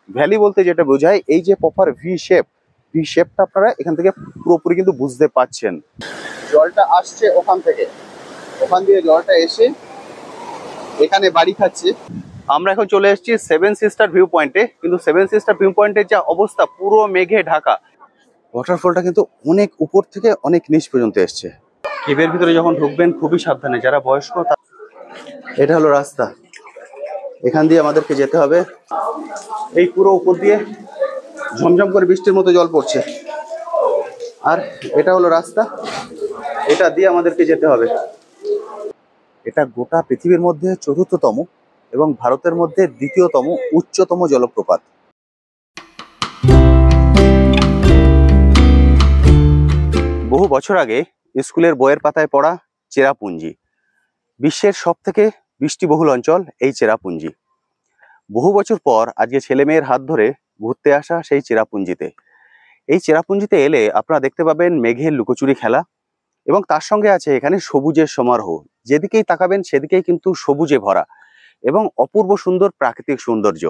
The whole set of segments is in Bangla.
ভ্যালি বলতে যেটা বোঝায় এই যে প্রপার ভি শেপটা আপনারা এখান থেকে পুরোপুরি কিন্তু বুঝতে পাচ্ছেন। জলটা আসছে ওখান থেকে, ওখান দিয়ে জলটা এসে এখানে বাড়ি খাচ্ছে। আমরা এখন চলে এসেছি সেভেন সিস্টার ভিউ পয়েন্টে, কিন্তু সেভেন সিস্টার ভিউ পয়েন্টের যা অবস্থা পুরো মেঘে ঢাকা। ওয়াটারফলটা কিন্তু অনেক উপর থেকে অনেক নিচ পর্যন্ত এসছে। কেভের ভিতরে যখন ঢুকবেন খুবই সাবধানে, যারা বয়স্ক। এটা হলো রাস্তা, এখান দিয়ে আমাদেরকে যেতে হবে। এই পুরো উপর দিয়ে ঝমঝম করে বৃষ্টির মতো জল পড়ছে, আর এটা হলো রাস্তা, এটা দিয়ে আমাদেরকে যেতে হবে। এটা গোটা পৃথিবীর মধ্যে চতুর্থতম এবং ভারতের মধ্যে দ্বিতীয়তম উচ্চতম জলপ্রপাত। বহু বছর আগে স্কুলের বইয়ের পাতায় পড়া চেরাপুঞ্জি, বিশ্বের সব থেকে বৃষ্টিবহুল অঞ্চল এই চেরাপুঞ্জি। বহু বছর পর আজকে ছেলে মেয়ের হাত ধরে ঘুরতে আসা সেই চেরাপুঞ্জিতে। এই চেরাপুঞ্জিতে এলে আপনারা দেখতে পাবেন মেঘের লুকোচুরি খেলা, এবং তার সঙ্গে আছে এখানে সবুজের সমারোহ। যেদিকেই তাকাবেন সেদিকেই কিন্তু সবুজে ভরা এবং অপূর্ব সুন্দর প্রাকৃতিক সৌন্দর্য।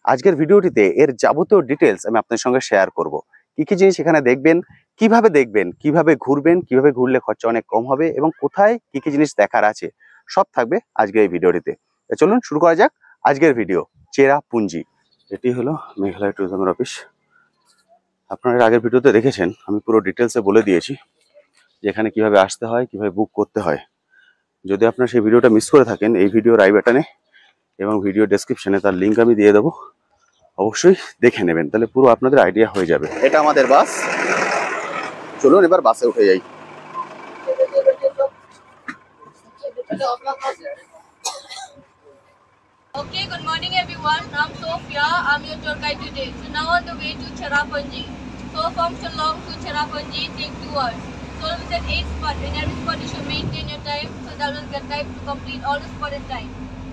আজকের ভিডিওটিতে এর যাবতীয় ডিটেলস আমি আপনাদের সঙ্গে শেয়ার করব। কি কি জিনিস এখানে দেখবেন, কিভাবে ঘুরবেন, কিভাবে ঘুরলে খরচা অনেক কম হবে, এবং কোথায় কি কি জিনিস দেখার আছে, সব থাকবে আজকের এই ভিডিওটিতে। চলুন শুরু করা যাক আজকের ভিডিও। চেরাপুঞ্জি, এটি হলো মেঘালয় ট্যুরিজমের অফিস। আপনারা আগের ভিডিওতে দেখেছেন, আমি পুরো ডিটেলসে বলে দিয়েছি যে এখানে কিভাবে আসতে হয়, কিভাবে বুক করতে হয়। যদি আপনারা সেই ভিডিওটা মিস করে থাকেন, এই ভিডিওর আই বাটনে এবং ভিডিও ডেসক্রিপশনে তার লিঙ্ক আমি দিয়ে দেবো, অবশ্যই দেখে নেবেন, তাহলে পুরো আপনাদের আইডিয়া হয়ে যাবে। এটা আমাদের বাস, চলুন এবার বাসে উঠে যাই। Okay, good morning everyone. I'm Sophia. I'm your tour guide today. So now on the way to Cherrapunji. So from Shillong to Cherrapunji take 2 hours. So we'll visit 8 spots. In every spot you should maintain your time, so that will get time to complete all the spot in time.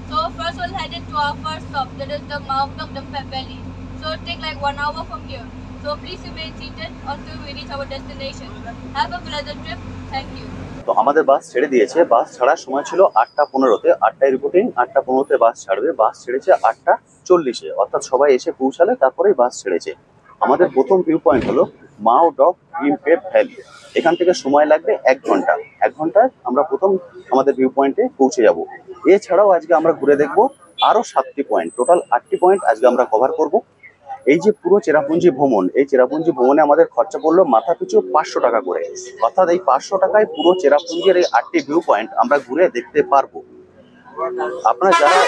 So first we'll head into our first stop, that is the Mount of Dumpet Valley. So it'll take like 1 hour from here. So please remain seated until we reach our destination. Have a pleasant trip. Thank you. তো আমাদের বাস ছেড়ে দিয়েছে। বাস ছাড়ার সময় ছিল 8:15-তে, 8টায় রিপোর্টিং, 8:15-তে বাস ছাড়বে। বাস ছেড়েছে 8:40-এ, অর্থাৎ সবাই এসে পৌঁছালে তারপরেই বাস ছেড়েছে। আমাদের প্রথম ভিউ পয়েন্ট হলো মাও ডক ডিম্পেট ভ্যালি। এখান থেকে সময় লাগবে 1 ঘন্টা। 1 ঘন্টায় আমরা প্রথম আমাদের ভিউ পয়েন্টে পৌঁছে যাব। এছাড়াও আজকে আমরা ঘুরে দেখবো আরো 7টি পয়েন্ট, টোটাল 8টি পয়েন্ট আজকে আমরা কভার করব। এই যে পুরো চেরাপুঞ্জি ভ্রমণ, এই চেরাপুঞ্জি ভ্রমণে আমাদের খরচা পড়লো মাথা পিছু 500 টাকা করে, অর্থাৎ এই 500 টাকায় পুরো চেরাপুঞ্জির এই 8টি ভিউ পয়েন্ট আমরা ঘুরে দেখতে পারবো। আপনারা যারা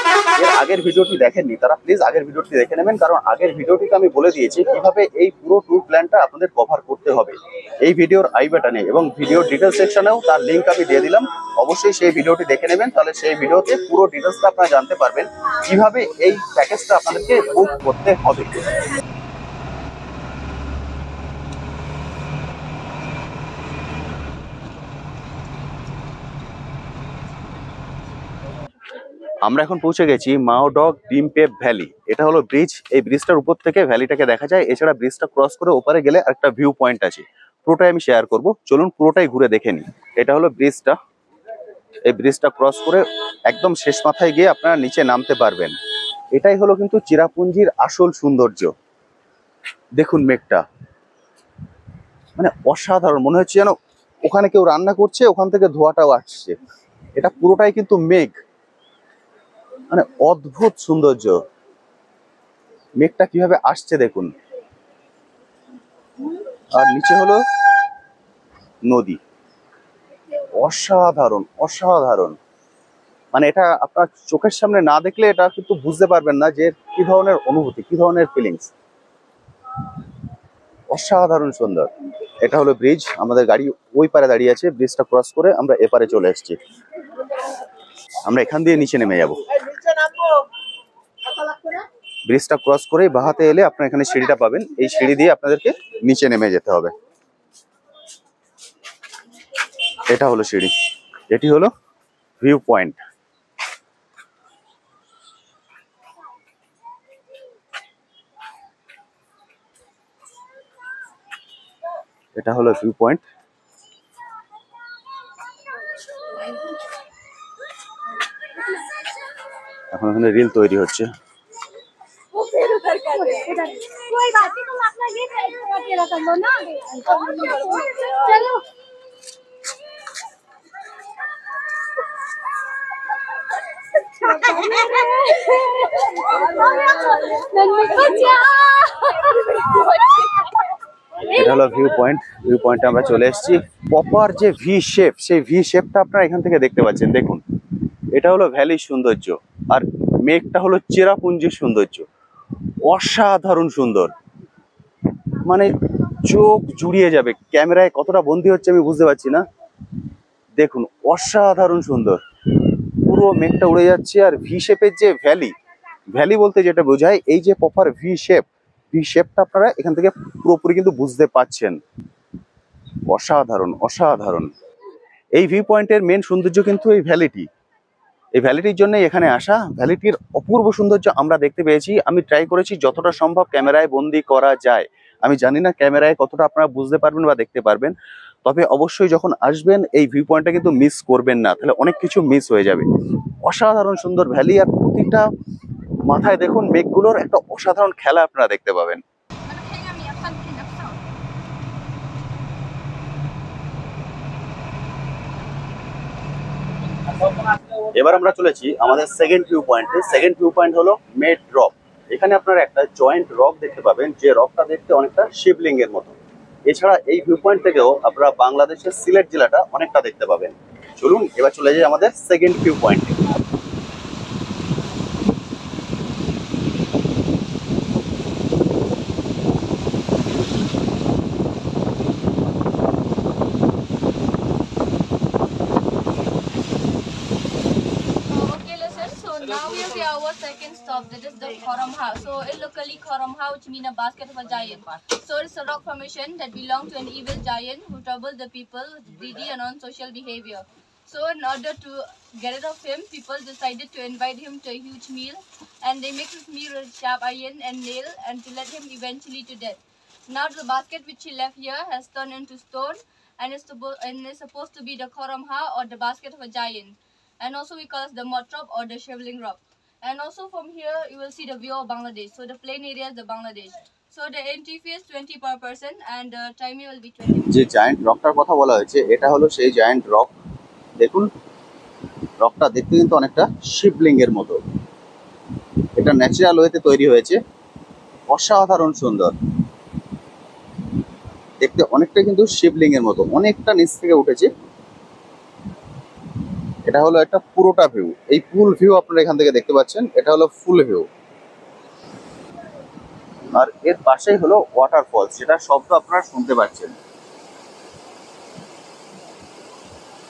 এর আগের ভিডিওটি দেখেননি তারা প্লিজ আগের ভিডিওটি দেখে নেবেন, কারণ আগের ভিডিওটিতে আমি বলে দিয়েছি কিভাবে এই পুরো ট্যুর প্ল্যানটা আপনাদের কভার করতে হবে। এই ভিডিওর আই বাটনে এবং ভিডিওর ডিটেলস সেকশনেও তার লিঙ্ক আমি দিয়ে দিলাম, অবশ্যই সেই ভিডিওটি দেখে নেবেন, তাহলে সেই ভিডিওতে পুরো ডিটেলসটা আপনারা জানতে পারবেন কিভাবে এই প্যাকেজটা আপনাদেরকে বুক করতে হবে। আমরা এখন পৌঁছে গেছি মাও ডক ডিম্পেট ভ্যালি। এটা হলো ব্রিজ, এই ব্রিজটার উপর থেকে ভ্যালিটাকে দেখা যায়। এছাড়া ব্রিজটা ক্রস করে ওপারে গেলে একটা ভিউ পয়েন্ট আছে, পুরোটাই আমি শেয়ার করব। চলুন পুরোটাই ঘুরে দেখে নিই। এটা হলো ব্রিজটা, এই ব্রিজটা ক্রস করে একদম শেষ মাথায় গিয়ে আপনারা নিচে নামতে পারবেন। এটাই হলো কিন্তু চেরাপুঞ্জির আসল সৌন্দর্য। দেখুন মেঘটা, মানে অসাধারণ, মনে হচ্ছে যেন ওখানে কেউ রান্না করছে, ওখান থেকে ধোঁয়াটাও আসছে। এটা পুরোটাই কিন্তু মেঘ, মানে অদ্ভুত সৌন্দর্য। মেঘটা কিভাবে আসছে দেখুন, আর নিচে হলো নদী। অসাধারণ অসাধারণ, মানে এটা আপনার চোখের সামনে না দেখলে এটা কিন্তু বুঝতে পারবেন না যে কি ধরনের অনুভূতি, কি ধরনের ফিলিংস। অসাধারণ সুন্দর। এটা হলো ব্রিজ, আমাদের গাড়ি ওই পারে দাঁড়িয়ে আছে। ব্রিজটা ক্রস করে আমরা এপারে চলে এসেছি। আমরা এখান দিয়ে নিচে নেমে যাব। ব্রিজটা ক্রস করে বাহাতে এলে আপনারা এখানে সিঁড়িটা পাবেন, এই সিঁড়ি দিয়ে আপনাদেরকে নিচে নেমে যেতে হবে। এটা হলো সিঁড়ি, এটি হলো ভিউ পয়েন্ট। এটা হলো ভিউ পয়েন্ট। এখন এখানে রিল তৈরি হচ্ছে। कोई बात नहीं, तुम अपना ये तेरा कर लो ना। चलो এটা হলো ভিউ পয়েন্টে আমরা চলে এসেছি। প্রপার যে ভি শেপ, সেই ভি শেপটা আপনারা এখান থেকে দেখতে পাচ্ছেন। দেখুন, এটা হলো ভ্যালির সৌন্দর্য, আর মেঘটা হলো চেরাপুঞ্জির সৌন্দর্য। অসাধারণ সুন্দর, মানে চোখ জুড়িয়ে যাবে। ক্যামেরায় কতটা বন্দি হচ্ছে আমি বুঝতে পারছি না। দেখুন, অসাধারণ সুন্দর, পুরো মেঘটা উড়ে যাচ্ছে। আর ভি শেপের যে ভ্যালি বলতে যেটা বোঝায়, এই যে প্রপার ভি শেপটা আপনারা এখান থেকে পুরোপুরি কিন্তু বুঝতে পাচ্ছেন। অসাধারণ। এই ভিউ পয়েন্টের মেন সৌন্দর্য কিন্তু এই ভ্যালিটির জন্য এখানে আসা। ভ্যালিটির অপূর্ব সৌন্দর্য আমরা দেখতে পেয়েছি। আমি ট্রাই করেছি যতটা সম্ভব ক্যামেরায় বন্দি করা যায়। আমি জানি না ক্যামেরায় কতটা আপনারা বুঝতে পারবেন বা দেখতে পারবেন, তবে অবশ্যই যখন আসবেন এই ভিউ পয়েন্টটা কিন্তু মিস করবেন না, তাহলে অনেক কিছু মিস হয়ে যাবে। অসাধারণ সুন্দর ভ্যালি, আর প্রতিটা মাথায় দেখুন মেঘগুলোর একটা অসাধারণ খেলা আপনারা দেখতে পাবেন। এবার আমরা চলেছি আমাদের সেকেন্ড ভিউ পয়েন্ট হলো মেড রক। এখানে আপনারা একটা জয়েন্ট রক দেখতে পাবেন, যে রকটা দেখতে অনেকটা শিবলিঙ্গের মতো। এছাড়া এই ভিউ পয়েন্ট থেকেও আপনারা বাংলাদেশের সিলেট জেলাটা অনেকটা দেখতে পাবেন। চলুন এবার চলে যাই আমাদের সেকেন্ড ভিউ পয়েন্টে। Now we'll be our second stop, that is the Khorramha. So in locally Khorramha, which means a basket of a giant. So it's a rock formation that belongs to an evil giant who troubles the people with greedy and unsocial behavior. So in order to get rid of him, people decided to invite him to a huge meal, and they mix his meal with sharp iron and nail and to let him eventually to death. Now the basket which he left here has turned into stone and is supposed to be the Khorramha, or the basket of a giant. And also we call it the Motrop or the Shriveling Rock. And also from here you will see the view of Bangladesh. So the plain area is the Bangladesh. So the entry fee is 20 per person and the timing will be 20 minutes. যে জায়ান্ট রকটার কথা বলা হয়েছে, এটা হলো সেই জায়ান্ট রক। দেখুন, রকটা দেখতে কিন্তু অনেকটা শিবলিঙ্গের মতো। এটা ন্যাচারাল ওয়েতে তৈরি হয়েছে, অসাধারণ সুন্দর দেখতে, অনেকটা কিন্তু শিবলিঙ্গের মতো, অনেকটা নিচ থেকে উঠেছে। এটা হলো একটা পুরোটা ভিউ, এই ফুল ভিউ আপনারা এখান থেকে দেখতে পাচ্ছেন। এটা হলো ফুল ভিউ, আর এর পাশেই হলো ওয়াটারফল, যেটা শব্দ আপনারা শুনতে পাচ্ছেন।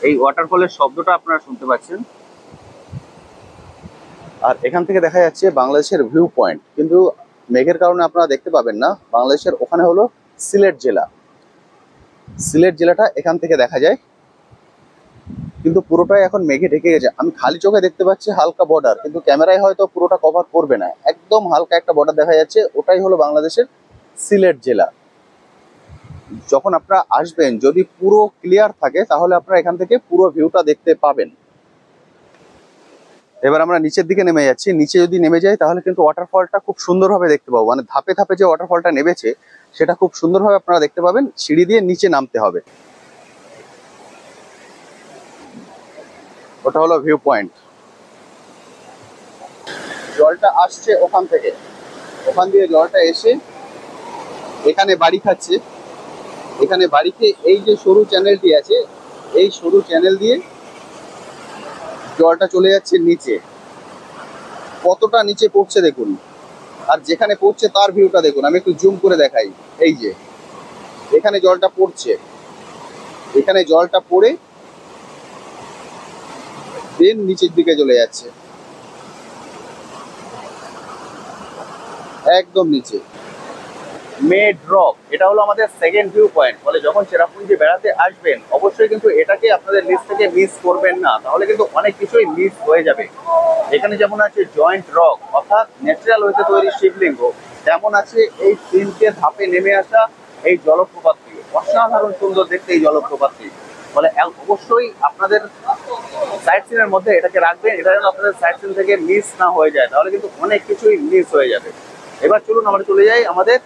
এই ওয়াটারফলের শব্দটা আপনারা শুনতে পাচ্ছেন। আর এখান থেকে দেখা যাচ্ছে বাংলাদেশের ভিউ পয়েন্ট, কিন্তু মেঘের কারণে আপনারা দেখতে পাবেন না। বাংলাদেশের ওখানে হলো সিলেট জেলাটা এখান থেকে দেখা যায়, কিন্তু পুরোটাই এখন মেঘে ঢেকে গেছে। আমি খালি চোখে দেখতে পাচ্ছি হালকা বর্ডার, কিন্তু ক্যামেরায় হয়তো পুরোটা কভার করবে না। একদম হালকা একটা বর্ডার দেখা যাচ্ছে, ওটাই হলো বাংলাদেশের সিলেট জেলা। যখন আপনারা আসবেন, যদি পুরো ক্লিয়ার থাকে, তাহলে আপনারা এখান থেকে পুরো ভিউটা দেখতে পাবেন। এবার আমরা নিচের দিকে নেমে যাচ্ছি। নিচে যদি নেমে যাই, তাহলে কিন্তু ওয়াটারফলটা খুব সুন্দরভাবে দেখতে পাবো। মানে ধাপে ধাপে যে ওয়াটারফলটা নেমেছে, সেটা খুব সুন্দরভাবে আপনারা দেখতে পাবেন। সিঁড়ি দিয়ে নিচে নামতে হবে। ওটা হলো ভিউ পয়েন্ট। জলটা আসছে ওখান থেকে, ওখান দিয়ে জলটা এসে এখানে বাড়ি খাচ্ছে। এখানে বাড়ি খেয়ে এই যে সরু চ্যানেলটি আছে, এই সরু চ্যানেল দিয়ে জলটা চলে যাচ্ছে নিচে। কতটা নিচে পড়ছে দেখুন, আর যেখানে পড়ছে তার ভিউটা দেখুন। আমি একটু জুম করে দেখাই। এই যে এখানে জলটা পড়ছে, এখানে জলটা পড়ে দেন নিচের দিকে চলে যাচ্ছে, একদম নিচে। মেড রক, এটা হলো আমাদের সেকেন্ড ভিউ পয়েন্ট। ফলে যখন চেরাপুঞ্জি বেড়াতে আসবেন, অবশ্যই কিন্তু এটাকে আপনাদের লিস্ট থেকে মিস করবেন না, তাহলে কিন্তু অনেক কিছুই মিস হয়ে যাবে। এখানে যেমন আছে জয়েন্ট রক, অর্থাৎ ন্যাচারাল ওয়েতে তৈরি শিবলিঙ্গ, তেমন আছে এই তিনটে ধাপে নেমে আসা এই জলপ্রপাতটি। অসাধারণ সুন্দর দেখতে এই জলপ্রপাতটি। ফলে অবশ্যই আপনাদের সাইট সিনের মধ্যে এটাকে রাখবেন, এটা যেন আপনাদের সাইট সিন থেকে মিস না হয়ে যায়, তাহলে কিন্তু অনেক কিছুই মিস হয়ে যাবে। এবার চলুন আমরা চলে যাই আমাদের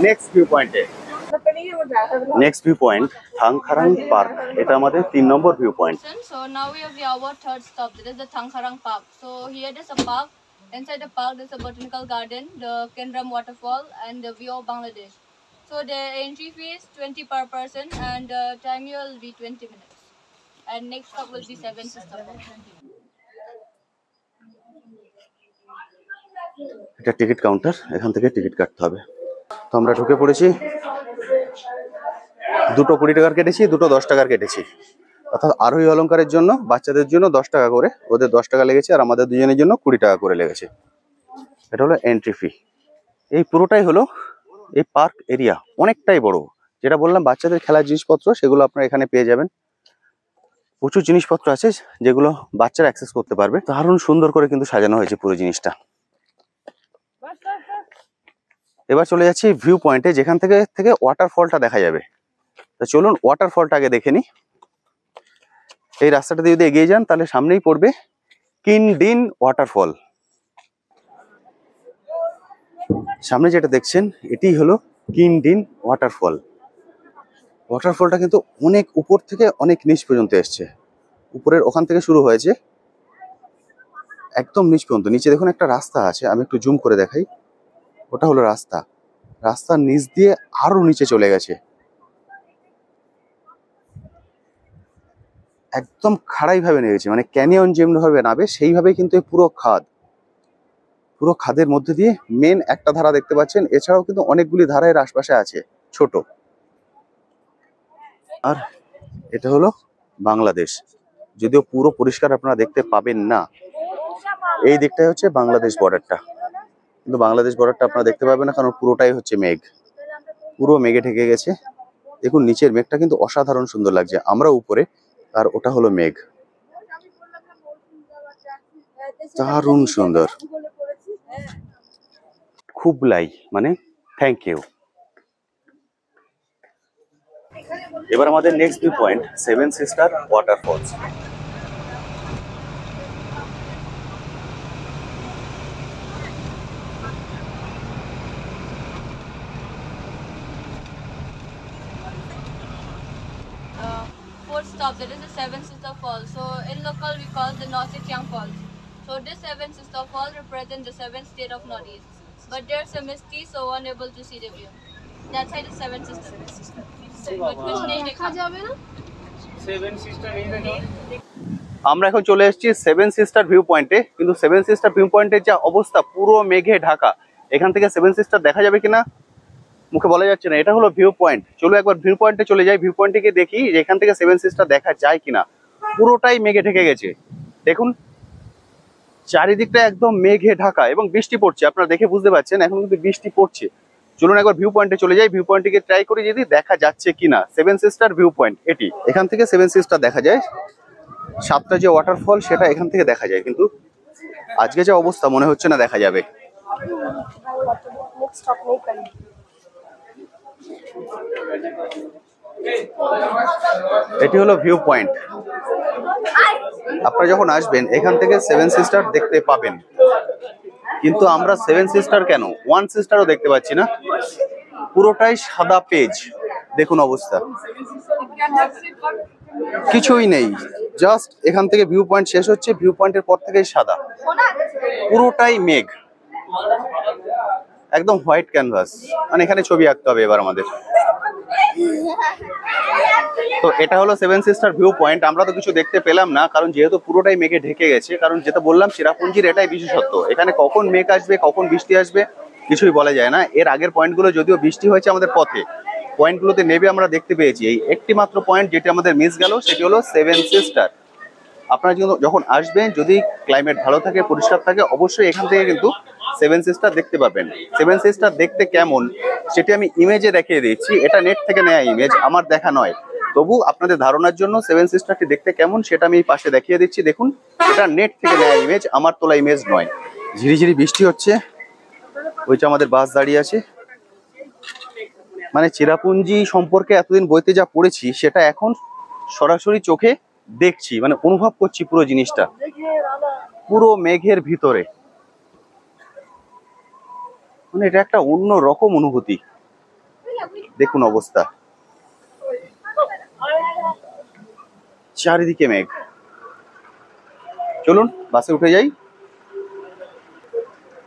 নেক্সট ভিউ পয়েন্টে। Next view point Thangkharang park, এটা আমাদের 3 নম্বর view point. So now we have our third stop. That is the Thangkarang Park. So here there's a park. Inside the park there's a botanical garden, the Kendram waterfall, and the view of Bangladesh. So the entry fee is 20 per person, and time here will be 20 minutes. And next stop will be Seven Sisters Falls. এটা টিকিট কাউন্টার, এখান থেকে টিকিট কাটতে হবে। তো আমরা ঢুকে পড়েছি। দুটো 20 টাকার কেটেছি, দুটো 10 টাকার কেটেছি। অর্থাৎ আরোহী অলংকারের জন্য বাচ্চাদের জন্য 10 টাকা করে, ওদের 10 টাকা লেগেছে, আর আমাদের দুজনের জন্য 20 টাকা করে লেগেছে। এটা হলো এন্ট্রি ফি। এই পুরোটাই হলো এই পার্ক এরিয়া, অনেকটাই বড়। যেটা বললাম বাচ্চাদের খেলার জিনিসপত্র সেগুলো আপনারা এখানে পেয়ে যাবেন। প্রচুর জিনিসপত্র আছে যেগুলো বাচ্চারা অ্যাক্সেস করতে পারবে। দারুণ সুন্দর করে কিন্তু সাজানো হয়েছে পুরো জিনিসটা। এবার চলে যাচ্ছি ভিউ পয়েন্টে, যেখান থেকে ওয়াটারফলটা দেখা যাবে। তো চলুন ওয়াটারফলটা আগে দেখে নিই। এই রাস্তাটা দিয়ে যদি এগিয়ে যান তাহলে সামনেই পড়বে কিনডিন ওয়াটারফল। সামনে যেটা দেখছেন এটি হলো কিনডিন ওয়াটারফল। ওয়াটারফলটা কিন্তু অনেক উপর থেকে অনেক নিচ পর্যন্ত এসছে। উপরের ওখান থেকে শুরু হয়েছে একদম নিচ পর্যন্ত। নিচে দেখুন একটা রাস্তা আছে, আমি একটু জুম করে দেখাই। ওটা হলো রাস্তা, রাস্তার নিচ দিয়ে আরো নিচে চলে গেছে। একদম খাড়াই ভাবে নেমেছে, মানে ক্যানিয়ন যেমন ভাবে নামে সেইভাবেই কিন্তু এই পুরো খাদ। পুরো খাদের মধ্যে দিয়ে মেন একটা ধারা দেখতে পাচ্ছেন, এছাড়াও কিন্তু অনেকগুলি ধারা এর আশপাশে আছে ছোট। আর এটা হলো বাংলাদেশ, যদিও পুরো পরিষ্কার আপনারা দেখতে পাবেন না। এই দিকটাই হচ্ছে বাংলাদেশ বর্ডারটা, কিন্তু বাংলাদেশ বর্ডারটা আপনারা দেখতে পাবেন না, কারণ পুরোটাই হচ্ছে মেঘ। পুরো মেঘে ঢেকে গেছে। দেখুন নিচের মেঘটা কিন্তু অসাধারণ সুন্দর লাগছে, আমরা উপরে আর ওটা হলো মেঘ। দারুণ সুন্দর। খুবলাই মানে থ্যাংক ইউ। এবার আমাদের next view point seven sister waterfalls. Fourth stop, that is the Seven Sister Falls. So in local we call it the North Chiang Falls. So this Seven Sister Falls represents the seventh state of Northeast. But there's a misty, so unable to see the view. That side is Seven Sister. But which name dekha jabe na? Seven Sister name. আমরা এখন চলে এসেছি সেভেন সিস্টার ভিউ পয়েন্টে, কিন্তু সেভেন সিস্টার ভিউ পয়েন্টের যা অবস্থা পুরো মেঘে ঢাকা। এখান থেকে সেভেন সিস্টার দেখা যাবে কিনা মুখে বলা যাচ্ছে না। এটা হলো ভিউ পয়েন্ট। চলো একবার ভিউ পয়েন্টে চলে যাই, ভিউ পয়েন্টে গিয়ে দেখি যে এখান থেকে সেভেন সিস্টার দেখা যায় কিনা। পুরোটাই মেঘে ঢেকে গেছে, দেখুন চারিদিকটা একদম মেঘে ঢাকা এবং বৃষ্টি পড়ছে। আপনারা দেখে বুঝতে পারছেন এখন কিন্তু বৃষ্টি পড়ছে। চলুন একবার ভিউ পয়েন্টে চলে যাই, ভিউ পয়েন্টে গিয়ে ট্রাই করি যদি দেখা যাচ্ছে কিনা। সেভেন সিস্টার ভিউ পয়েন্ট এটি, এখান থেকে সেভেন সিস্টার দেখা যায়। 7টা যে ওয়াটারফল সেটা এখান থেকে দেখা যায়, কিন্তু আজকে যে অবস্থা মনে হচ্ছে না দেখা যাবে। এটি হলো ভিউ পয়েন্ট। আপনারা যখন আসবেন এখান থেকে সেভেন সিস্টার দেখতে পাবেন, কিন্তু আমরা সেভেন সিস্টার কেন ওয়ান সিস্টারও দেখতে পাচ্ছি না। পুরোটাই সাদা পেজ, দেখুন অবস্থা কিছুই নেই। জাস্ট এখান থেকে ভিউ পয়েন্ট শেষ হচ্ছে, ভিউ পয়েন্টের পর থেকেই সাদা, পুরোটাই মেঘ, একদম হোয়াইট ক্যানভাস। মানে এখানে ছবি আঁকতে হবে এবার আমাদের। তো এটা হলো সেভেন সিস্টার ভিউ পয়েন্ট। আমরা তো কিছু দেখতে পেলাম না, কারণ যেহেতু পুরোটাই মেঘে ঢেকে গেছে। কারণ যেটা বললাম চেরাপুঞ্জির এটাই বিশেষত্ব, এখানে কখন মেঘ আসবে কখন বৃষ্টি আসবে কিছুই বলা যায় না। এর আগের পয়েন্টগুলো যদিও বৃষ্টি হয়েছে আমাদের পথে, পয়েন্টগুলোতে নেবে আমরা দেখতে পেয়েছি। এই একটি মাত্র পয়েন্ট যেটি আমাদের মিস গেল সেটি হলো সেভেন সিস্টার। আপনারা যখন আসবেন যদি ক্লাইমেট ভালো থাকে পরিষ্কার থাকে অবশ্যই এখান থেকে কিন্তু সেভেন সিস্টার দেখতে পাবেন। সেভেন সিস্টার দেখতে কেমন সেটি আমি ইমেজে দেখিয়ে দিচ্ছি, এটা নেট থেকে নেওয়া ইমেজ, আমার দেখা নয়। তবু আপনাদের ধারণার জন্য সেভেন সিস্টারটি দেখতে কেমন সেটা আমি পাশে দেখিয়ে দিচ্ছি। দেখুন এটা নেট থেকে নেওয়া ইমেজ, আমার তোলা ইমেজ নয়। ঝিরিঝিরি বৃষ্টি হচ্ছে, ওই যে আমাদের বাস দাঁড়িয়ে আছে। মানে চেরাপুঞ্জি সম্পর্কে এতদিন বইতে যা পড়েছি সেটা এখন সরাসরি চোখে দেখছি, মানে অনুভব করছি পুরো জিনিসটা। পুরো মেঘের ভিতরে মানে এটা একটা অন্য রকম অনুভূতি। দেখুন অবস্থা, চারিদিকে মেঘ। চলুন বাসে উঠে যাই।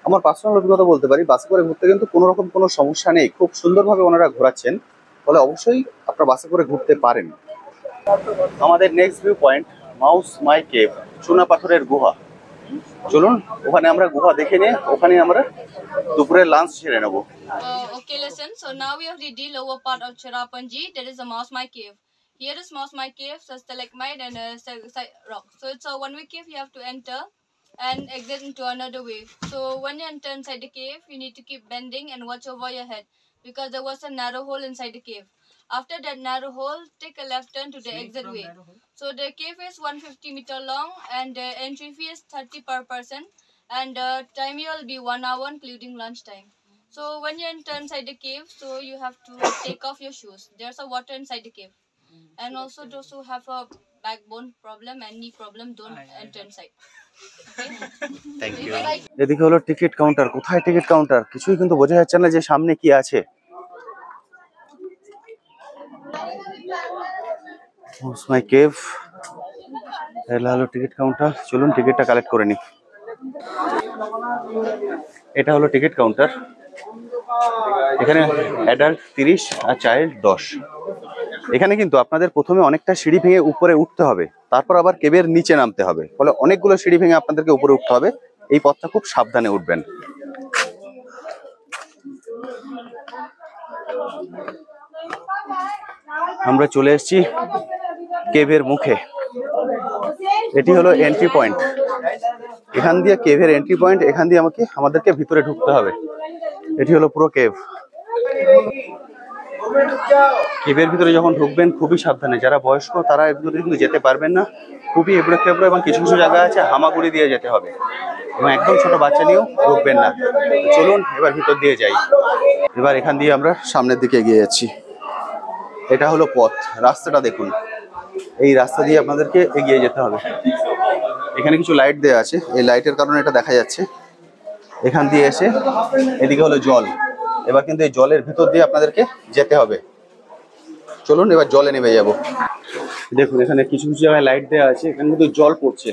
আমার পার্সোনাল অভিজ্ঞতা বলতে পারি, বাসে করে ঘুরতে কিন্তু কোনো রকম কোনো সমস্যা নেই, খুব সুন্দরভাবে ওনারা ঘোরাচ্ছেন, ফলে অবশ্যই আপনারা বাসে করে ঘুরতে পারেন। আমাদের নেক্সট ভিউ পয়েন্ট মাউস মাই কেভ, চুনা পাথরের গুহা। চলুন ওখানে আমরা গুহা দেখে নিয়ে ওখানে আমরা দুপুরের লাঞ্চ সেরে নেবো। Okay, listen. So now we have reached the lower part of Cherrapunji. That is the Mouse My Cave. Here is Mouse My Cave, so stalagmite and rock. So it's a one-way cave. You have to enter and exit into another way. So when you enter inside the cave, you need to keep bending and watch over your head because there was a narrow hole inside the cave. After that narrow hole, take a left turn to the exit way. So the cave is 150-meter long and the entry fee is 30 per person. And time here will be 1 hour including lunch time. So when you enter inside the cave, so you have to take off your shoes. There's a water inside the cave. And also those who have a backbone problem and knee problem don't enter inside. Thank you. এদিকে হলো টিকিট কাউন্টার। কোথায় টিকিট কাউন্টার কিছুই কিন্তু বোঝা যাচ্ছে না যে সামনে কি আছে। মাউস মাই কেভ, এটা হলো টিকিট কাউন্টার। চলুন টিকিটটা কালেক্ট করে নিই। এটা হলো টিকিট কাউন্টার। এখানে অ্যাডাল্ট 30 আর চাইল্ড 10। এখানে কিন্তু আপনাদের প্রথমে অনেকটা সিঁড়ি ভেঙে উপরে উঠতে হবে, তারপর আবার কেবের নিচে নামতে হবে, ফলে অনেকগুলো সিঁড়ি ভেঙে আপনাদেরকে উপরে উঠতে হবে। এই পথটা খুব সাবধানে উঠবেন। আমরা চলে এসেছি কেভের মুখে। এটি হলো এন্ট্রি পয়েন্ট। এখান দিয়ে কেভের এন্ট্রি পয়েন্ট, এখান দিয়ে আমাদেরকে ভিতরে ঢুকতে হবে। এটি হলো পুরো কেভ। কেভের ভিতরে যখন ঢুকবেন খুবই সাবধানে, যারা বয়স্ক তারা এর ভিতরে কিন্তু যেতে পারবেন না, খুবই এবড়ো খেবড়ো, এবং কিছু কিছু জায়গা আছে হামাগুড়ি দিয়ে যেতে হবে, এবং একদম ছোট বাচ্চা নিয়েও ঢুকবেন না। চলুন এবার ভিতর দিয়ে যাই। এবার এখান দিয়ে আমরা সামনের দিকে এগিয়ে যাচ্ছি। এটা হলো পথ, রাস্তাটা দেখুন, এই রাস্তা দিয়ে আপনাদেরকে এগিয়ে যেতে হবে। এখানে কিছু লাইট দেওয়া আছে, এই লাইটের কারণে এটা দেখা যাচ্ছে। এখান দিয়ে এসে এদিকে হলো জল, এবার কিন্তু এই জলের ভিতর দিয়ে আপনাদেরকে যেতে হবে। চলুন এবার জলে নেমে যাব। দেখুন এখানে কিছু কিছু জায়গায় লাইট দেওয়া আছে, এখানে কিন্তু জল পড়ছে।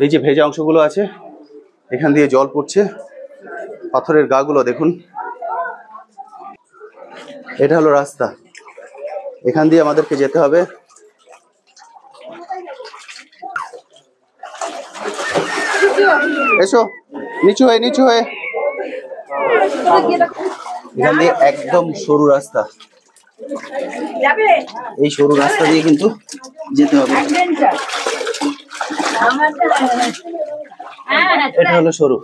এই যে ভেজা অংশগুলো আছে এখান দিয়ে জল পড়ছে, পাথরের গাগুলো দেখুন। এটা হলো রাস্তা, এখান দিয়ে আমাদেরকে যেতে হবে। এসো নিচু হয়ে নিচু হয়ে। এখান দিয়ে একদম সরু রাস্তা, এই সরু রাস্তা দিয়ে কিন্তু যেতে হবে। এটা হলো সরু,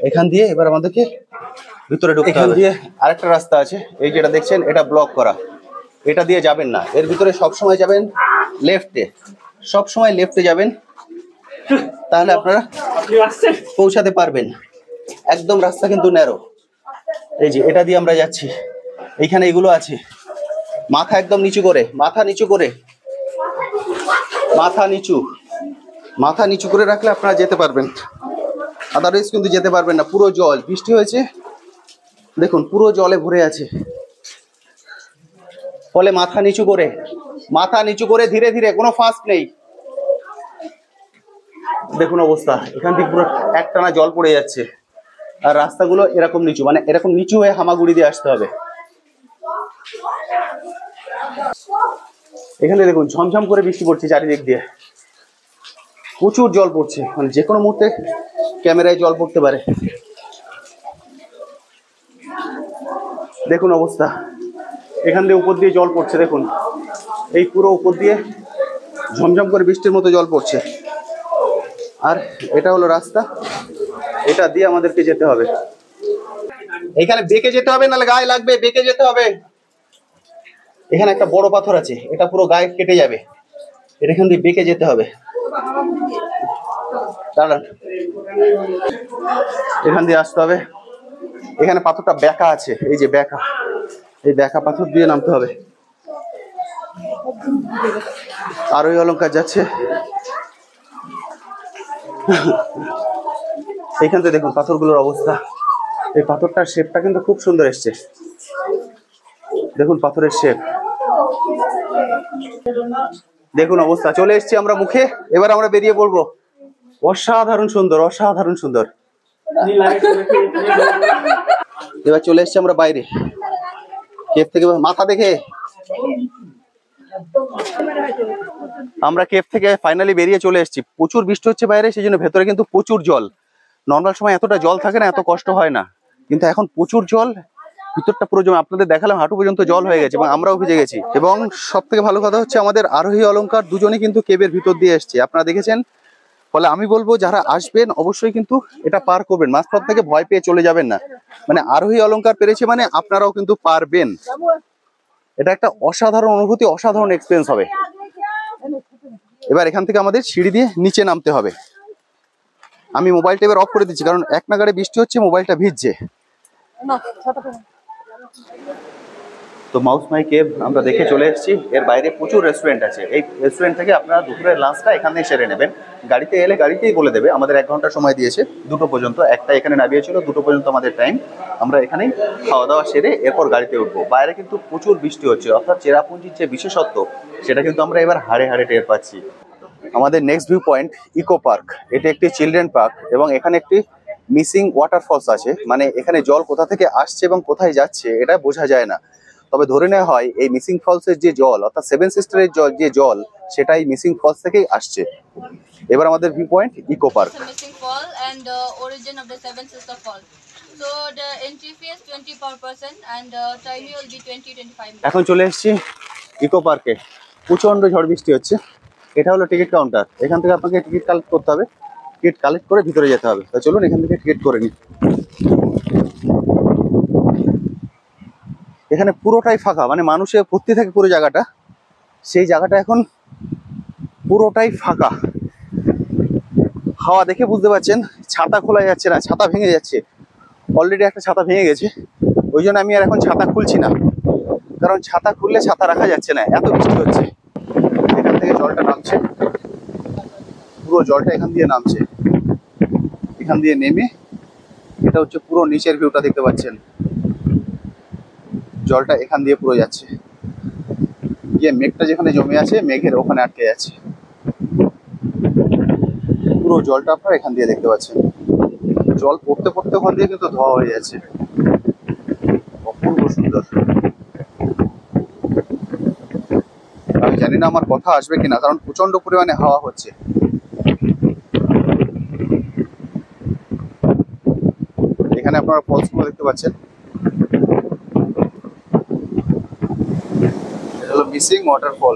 এখান দিয়ে এবার আমাদেরকে ভিতরে ঢুকতে হবে। এখান দিয়ে আরেকটা রাস্তা আছে, এই যেটা দেখছেন এটা ব্লক করা, এটা দিয়ে যাবেন না। এর ভিতরে সবসময় যাবেন লেফটে, সবসময় লেফটে যাবেন, তাহলে আপনারা পৌঁছাতে পারবেন। একদম রাস্তা কিন্তু ন্যারো। এই যে এটা দিয়ে আমরা যাচ্ছি, এইখানে এগুলো আছে, মাথা একদম নিচু করে, মাথা নিচু করে, মাথা নিচু, মাথা নিচু করে রাখলে আপনারা যেতে পারবেন, আদারওয়াইজ কিন্তু যেতে পারবেন না। পুরো জল, বৃষ্টি হয়েছে দেখুন, পুরো জলে ভরে আছে, ফলে মাথা নিচু করে, মাথা নিচু করে ধীরে ধীরে, কোনো ফাস্ট নেই। দেখুন অবস্থা, এখান থেকে পুরো একটানা জল পড়ে যাচ্ছে, আর রাস্তাগুলো এরকম নিচু, মানে এরকম নিচু হয়ে হামাগুড়ি দিয়ে আসতে হবে। এখানে দেখুন ঝমঝম করে বৃষ্টি পড়ছে চারিদিক দিয়ে, প্রচুর জল পড়ছে, মানে যে কোনো মুহূর্তে ক্যামেরায় জল পড়তে পারে। দেখুন অবস্থা, এখান দিয়ে উপর দিয়ে জল পড়ছে, দেখুন এই পুরো উপর দিয়ে ঝমঝম করে বৃষ্টির মতো জল পড়ছে। আর এটা হলো রাস্তা, এটা দিয়ে আমাদেরকে যেতে হবে। এখানে বেঁকে যেতে হবে, নাহলে গায়ে লাগবে, বেঁকে যেতে হবে। এখানে একটা বড় পাথর আছে, এটা পুরো গায়ে কেটে যাবে, এটা এখান দিয়ে বেঁকে যেতে হবে। দাঁড়ান, এখান দিয়ে আসতে হবে। এখানে পাথরটা বেঁকা আছে, এই যে বেঁকা, এই বেঁকা পাথর দিয়ে নামতে হবে। আরোহী অলংকার যাচ্ছে, এইখান থেকে দেখুন পাথরগুলোর অবস্থা, এই পাথরটার শেপটা কিন্তু খুব সুন্দর এসছে, দেখুন পাথরের শেপ, দেখুন অবস্থা। চলে এসছি আমরা মুখে, এবার আমরা বেরিয়ে বলবো। অসাধারণ সুন্দর, অসাধারণ সুন্দর। এবার চলে এসছি আমরা বাইরে কেভ থেকে, মাথা দেখে আমরা কেভ থেকে ফাইনালি বেরিয়ে চলে এসেছি। প্রচুর বৃষ্টি হচ্ছে বাইরে, সেই জন্য ভেতরে কিন্তু প্রচুর জল। নর্মাল সময় এতটা জল থাকে না, এত কষ্ট হয় না, কিন্তু এখন প্রচুর জল, ভিতরটা পুরো জমে। আপনাদের দেখালাম হাঁটু পর্যন্ত জল হয়ে গেছে এবং আমরাও ভিজে গেছি। এবং সব থেকে ভালো কথা হচ্ছে আমাদের আরোহী অলংকার দুজনেই কিন্তু কেবের ভিতর দিয়ে এসছে, আপনারা দেখেছেন। ফলে আমি বলবো যারা আসবেন অবশ্যই কিন্তু এটা পার করবেন, মাঝপথ থেকে ভয় পেয়ে চলে যাবেন না। মানে আরোহী অলংকার পেরেছে মানে আপনারাও কিন্তু পারবেন। এটা একটা অসাধারণ অনুভূতি, অসাধারণ এক্সপিরিয়েন্স হবে। এবার এখান থেকে আমাদের সিঁড়ি দিয়ে নিচে নামতে হবে। আমি মোবাইলটা এবার অফ করে দিচ্ছি, কারণ এক নাগাড়ে বৃষ্টি হচ্ছে, মোবাইলটা ভিজছে। তো মাউস মাই কেভ আমরা দেখে চলে এসেছি। এর বাইরে প্রচুর রেস্টুরেন্ট আছে, এই রেস্টুরেন্ট থেকে আপনারা দুপুরের লাঞ্চটা এখানে সেরে নেবেন। গাড়িতে এলে গাড়িতেই বলে দেবে। আমাদের 1 ঘন্টা সময় দিয়েছে, 2টো পর্যন্ত। একটা এখানে নামিয়েছিল, 2টো পর্যন্ত আমাদের টাইম। আমরা এখানেই খাওয়া দাওয়া সেরে এরপর গাড়িতে উঠবো। বাইরে কিন্তু প্রচুর বৃষ্টি হচ্ছে, অর্থাৎ চেরাপুঞ্জির যে বিশেষত্ব সেটা কিন্তু আমরা এবার হাড়ে হাড়ে টের পাচ্ছি। আমাদের next view point eco park. এটি একটি চিলড্রেন পার্ক এবং এখানে একটি মিসিং ওয়াটারফলস আছে। মানে এখানে জল কোথা থেকে আসছে এবং কোথায় যাচ্ছে এটা বোঝা যায় না, তবে ধরে নেওয়া হয় এই মিসিং ফলসের যে জল, অর্থাৎ 7 সিস্টারের যে জল, সেটাই মিসিং ফলস থেকেই আসছে। এবার আমাদের view point eco park. Missing fall and origin of the 7 sister fall. So the entry fee is 20 per person and time will be 20-25 minutes. এখন চলে এসেছি ইকো পার্কে। প্রচন্ড ঝড় বৃষ্টি হচ্ছে। এটা হলো টিকিট কাউন্টার, এখান থেকে আপনাকে টিকিট কালেক্ট করতে হবে। টিকিট কালেক্ট করে ভিতরে যেতে হবে। তো চলুন এখান থেকে টিকিট করে নিই। এখানে পুরোটাই ফাঁকা, মানে মানুষে ভর্তি থাকে পুরো জায়গাটা। সেই জায়গাটা এখন পুরোটাই ফাঁকা। হাওয়া দেখে বুঝতে পারছেন ছাতা খোলা যাচ্ছে না, ছাতা ভেঙে যাচ্ছে। অলরেডি একটা ছাতা ভেঙে গেছে, ওই জন্য আমি আর এখন ছাতা খুলছি না, কারণ ছাতা খুললে ছাতা রাখা যাচ্ছে না, এত বৃষ্টি হচ্ছে। এখান থেকে জলটা নামছে, পুরো জলটা এখান দিয়ে নামছে। এখান দিয়ে নেমে এটা হচ্ছে পুরো নিচের ভিউটা দেখতে পাচ্ছেন। জলটা এখান দিয়ে পুরো যাচ্ছে, গিয়ে মেঘটা যেখানে জমে আছে মেঘের ওখানে আটকে যাচ্ছে। পুরো জলটা আপনারা এখান দিয়ে দেখতে পাচ্ছেন। জল পড়তে পড়তে ওখান দিয়ে কিন্তু ধোয়া হয়ে যাচ্ছে। অপূর্ব সুন্দর। আমি জানি না আমার কথা আসবে কিনা, কারণ প্রচন্ড পরিমাণে হাওয়া হচ্ছে। এখানে আপনারা ফলস গুলো দেখতে পাচ্ছেন। এটা হলো মিসিং ওয়াটারফল।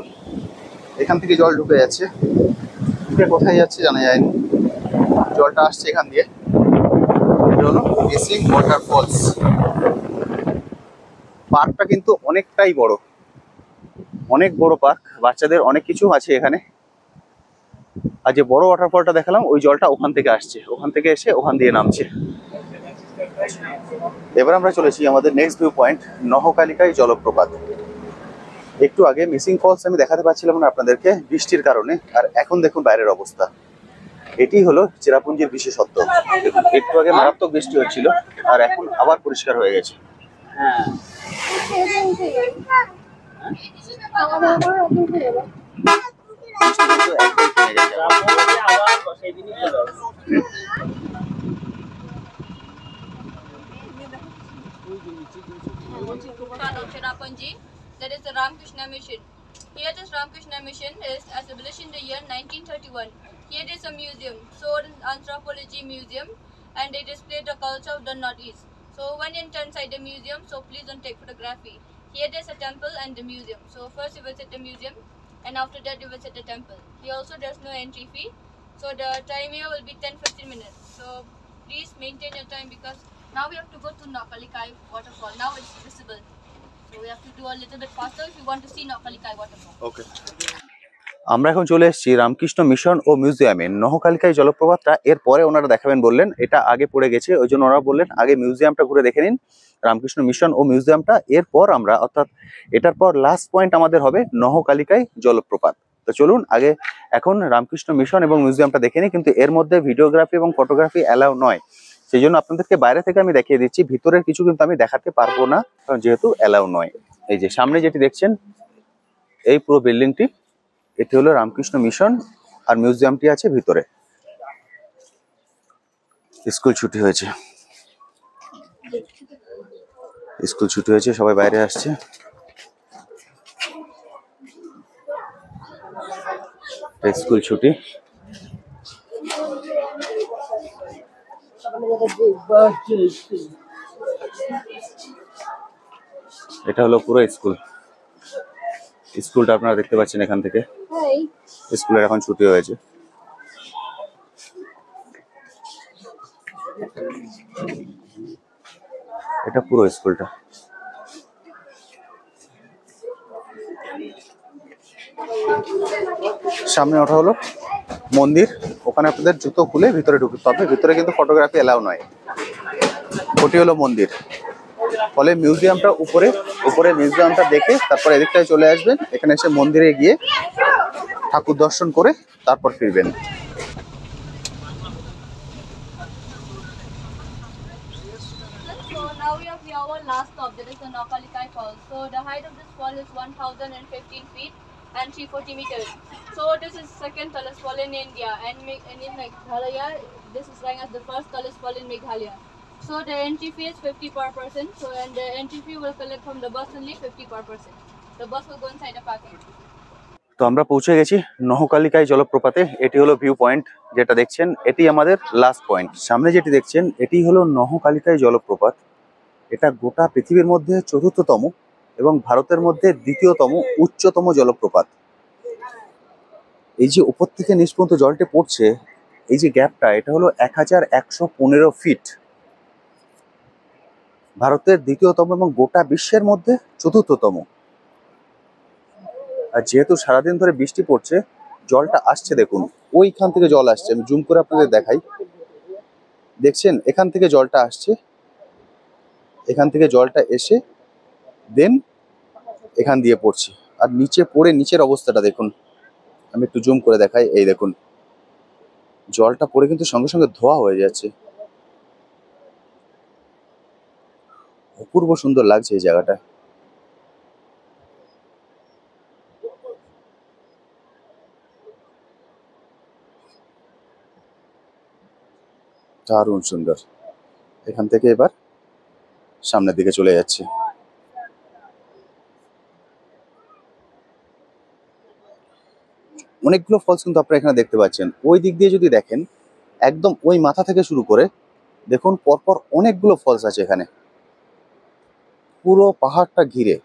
এখান থেকে জল ঢুকে যাচ্ছে, ঢুকে কোথায় যাচ্ছে জানা যায়নি। জলটা আসছে এখান দিয়ে। এটা হলো মিসিং ওয়াটারফলস। পার্কটা কিন্তু অনেকটাই বড়, অনেক বড় পার্ক। বাচ্চাদের অনেক কিছু আছে এখানে। আর যে বড় ওয়াটারফলটা দেখালাম ওই জলটা ওখান থেকে আসছে, ওখান থেকে এসে ওখান দিয়ে নামছে। এবার আমরা চলেছি আমাদের নেক্সট ভিউ পয়েন্ট নহকালিকাই জলপ্রপাত। একটু আগে মিসিং ফলস আমি দেখাতে পাচ্ছিলাম না আপনাদেরকে বৃষ্টির কারণে, আর এখন দেখুন বাইরের অবস্থা। এটি হলো চেরাপুঞ্জির বিশেষত্ব। একটু আগে মারাত্মক বৃষ্টি হচ্ছিল আর এখন আবার পরিষ্কার হয়ে গেছে। Of Cherrapunji, that is the Ramakrishna Mission. Here this Ramakrishna Mission is established in the year 1931. Here is a museum, Sword Anthropology Museum, and they display the culture of the Northeast. So when you enter inside the museum, so please don't take photography. Here there's a temple and the museum. So first you visit the museum and after that you visit the temple. Here also there's no entry fee. So the time here will be 10-15 minutes. So please maintain your time because now we have to go to Nokkalikai waterfall. Now it's visible. So we have to do a little bit faster if you want to see Nokkalikai waterfall. ওকে, আমরা এখন চলে এসেছি রামকৃষ্ণ মিশন ও মিউজিয়ামে। নহকালিকাই জলপ্রপাতটা এর পরে ওনারা দেখাবেন বললেন, এটা আগে পড়ে গেছে, ওই জন্য ওনারা বললেন আগে মিউজিয়ামটা ঘুরে দেখে নিন, রামকৃষ্ণ মিশন ও মিউজিয়ামটা। এরপর আমরা, অর্থাৎ এটার পর লাস্ট পয়েন্ট আমাদের হবে নহকালিকাই জলপ্রপাত। তো চলুন আগে এখন রামকৃষ্ণ মিশন এবং মিউজিয়ামটা দেখে নিই, কিন্তু এর মধ্যে ভিডিওগ্রাফি এবং ফটোগ্রাফি অ্যালাউ নয়। সেই জন্য আপনাদেরকে বাইরে থেকে আমি দেখিয়ে দিচ্ছি, ভিতরের কিছু কিন্তু আমি দেখাতে পারবো না, কারণ যেহেতু অ্যালাউ নয়। এই যে সামনে যেটি দেখছেন, এই পুরো বিল্ডিংটি, এটি হলো রামকৃষ্ণ মিশন, আর মিউজিয়ামটি আছে ভিতরে। স্কুল ছুটি হয়েছে, স্কুল ছুটি হয়েছে, সবাই বাইরে আসছে। স্কুল ছুটি। এটা হলো পুরো স্কুল, স্কুলটা আপনারা দেখতে পাচ্ছেন এখান থেকে। স্কুলের এখন ছুটি হয়েছে। এটা পুরো স্কুলটা। সামনে ওঠা হলো মন্দির, ওখানে আপনাদের জুতো খুলে ভিতরে ঢুকতে হবে, ভিতরে কিন্তু ফটোগ্রাফি এলাও নয়। ওটি হলো মন্দির। ফলে মিউজিয়ামটা উপরে, মিউজিয়ামটা দেখে তারপর এদিকটায় চলে আসবেন, এখানে এসে মন্দিরে গিয়ে ঠাকুর দর্শন করে তারপর ফিরবেন। So now we have our last stop, that is the Nokalikai Falls. So the height of this fall is 1015 feet and 340 meters. So this is second tallest fall in India, and in Meghalaya this is ranked as the first tallest fall in Meghalaya. So the entry fee is 50 per person. So and the entry fee will collect from the bus only 50 per person. The bus will go inside the parking. তো আমরা পৌঁছে গেছি নহকালিকাই জলপ্রপাতে। এটি হলো ভিউ পয়েন্ট, যেটা দেখছেন এটি আমাদের লাস্ট পয়েন্ট। সামনে যেটি দেখছেন এটি হলো নহকালিকাই জলপ্রপাত। এটা গোটা পৃথিবীর মধ্যে চতুর্থতম এবং ভারতের মধ্যে দ্বিতীয়তম উচ্চতম জলপ্রপাত। এই যে উপর থেকে নিচ পর্যন্ত জলটি পড়ছে, এই যে গ্যাপটা, এটা হলো 1115 ফিট। ভারতের দ্বিতীয়তম এবং গোটা বিশ্বের মধ্যে চতুর্থতম। আর যেহেতু সারাদিন ধরে বৃষ্টি পড়ছে, জলটা আসছে দেখুন, ওইখান থেকে জল আসছে। আমি জুম করে আপনাদের দেখাই, দেখছেন এখান থেকে জলটা আসছে, এখান থেকে জলটা এসে দেন এখান দিয়ে পড়ছে, আর নিচে পড়ে নিচের অবস্থাটা দেখুন। আমি একটু জুম করে দেখাই, এই দেখুন জলটা পড়ে কিন্তু সঙ্গে সঙ্গে ধোয়া হয়ে যাচ্ছে। অপূর্ব সুন্দর লাগছে এই জায়গাটা। দারুণ সুন্দর। এখান থেকে এবার সামনের দিকে চলে যাচ্ছে। অনেকগুলো ফলস কিন্তু আপনারা এখানে দেখতে পাচ্ছেন। ওই দিক দিয়ে যদি দেখেন, একদম ওই মাথা থেকে শুরু করে দেখুন পরপর অনেকগুলো ফলস আছে এখানে, পুরো পাহাড়টা ঘিরে।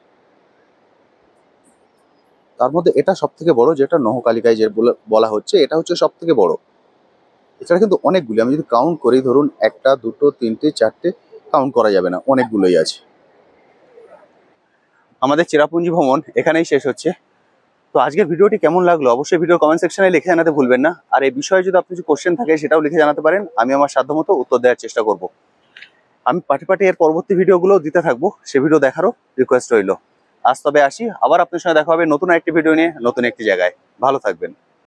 তার মধ্যে এটা সব থেকে বড়, যেটা নহকালিকাই যে বলা হচ্ছে, এটা হচ্ছে সব থেকে বড়। এছাড়া কিন্তু অনেকগুলি, আমি যদি কাউন্ট করি, ধরুন 1টা 2টো 3টে 4টে, কাউন্ট করা যাবে না, অনেকগুলোই আছে। আমাদের চেরাপুঞ্জি ভ্রমণ এখানেই শেষ হচ্ছে। তো আজকের ভিডিওটি কেমন লাগলো অবশ্যই ভিডিও কমেন্ট সেকশনে লিখে জানাতে ভুলবেন না। আর এই বিষয়ে যদি আপনার কিছু কোশ্চেন থাকে সেটাও লিখে জানাতে পারেন, আমি আমার সাধ্যমতো উত্তর দেওয়ার চেষ্টা করব। আমি পাটি এর পরবর্তী ভিডিওগুলো দিতে থাকবো, সে ভিডিও দেখারও রিকোয়েস্ট রইল। আজ তবে আসি, আবার আপনার সঙ্গে দেখা হবে নতুন একটি ভিডিও নিয়ে, নতুন একটি জায়গায়। ভালো থাকবেন।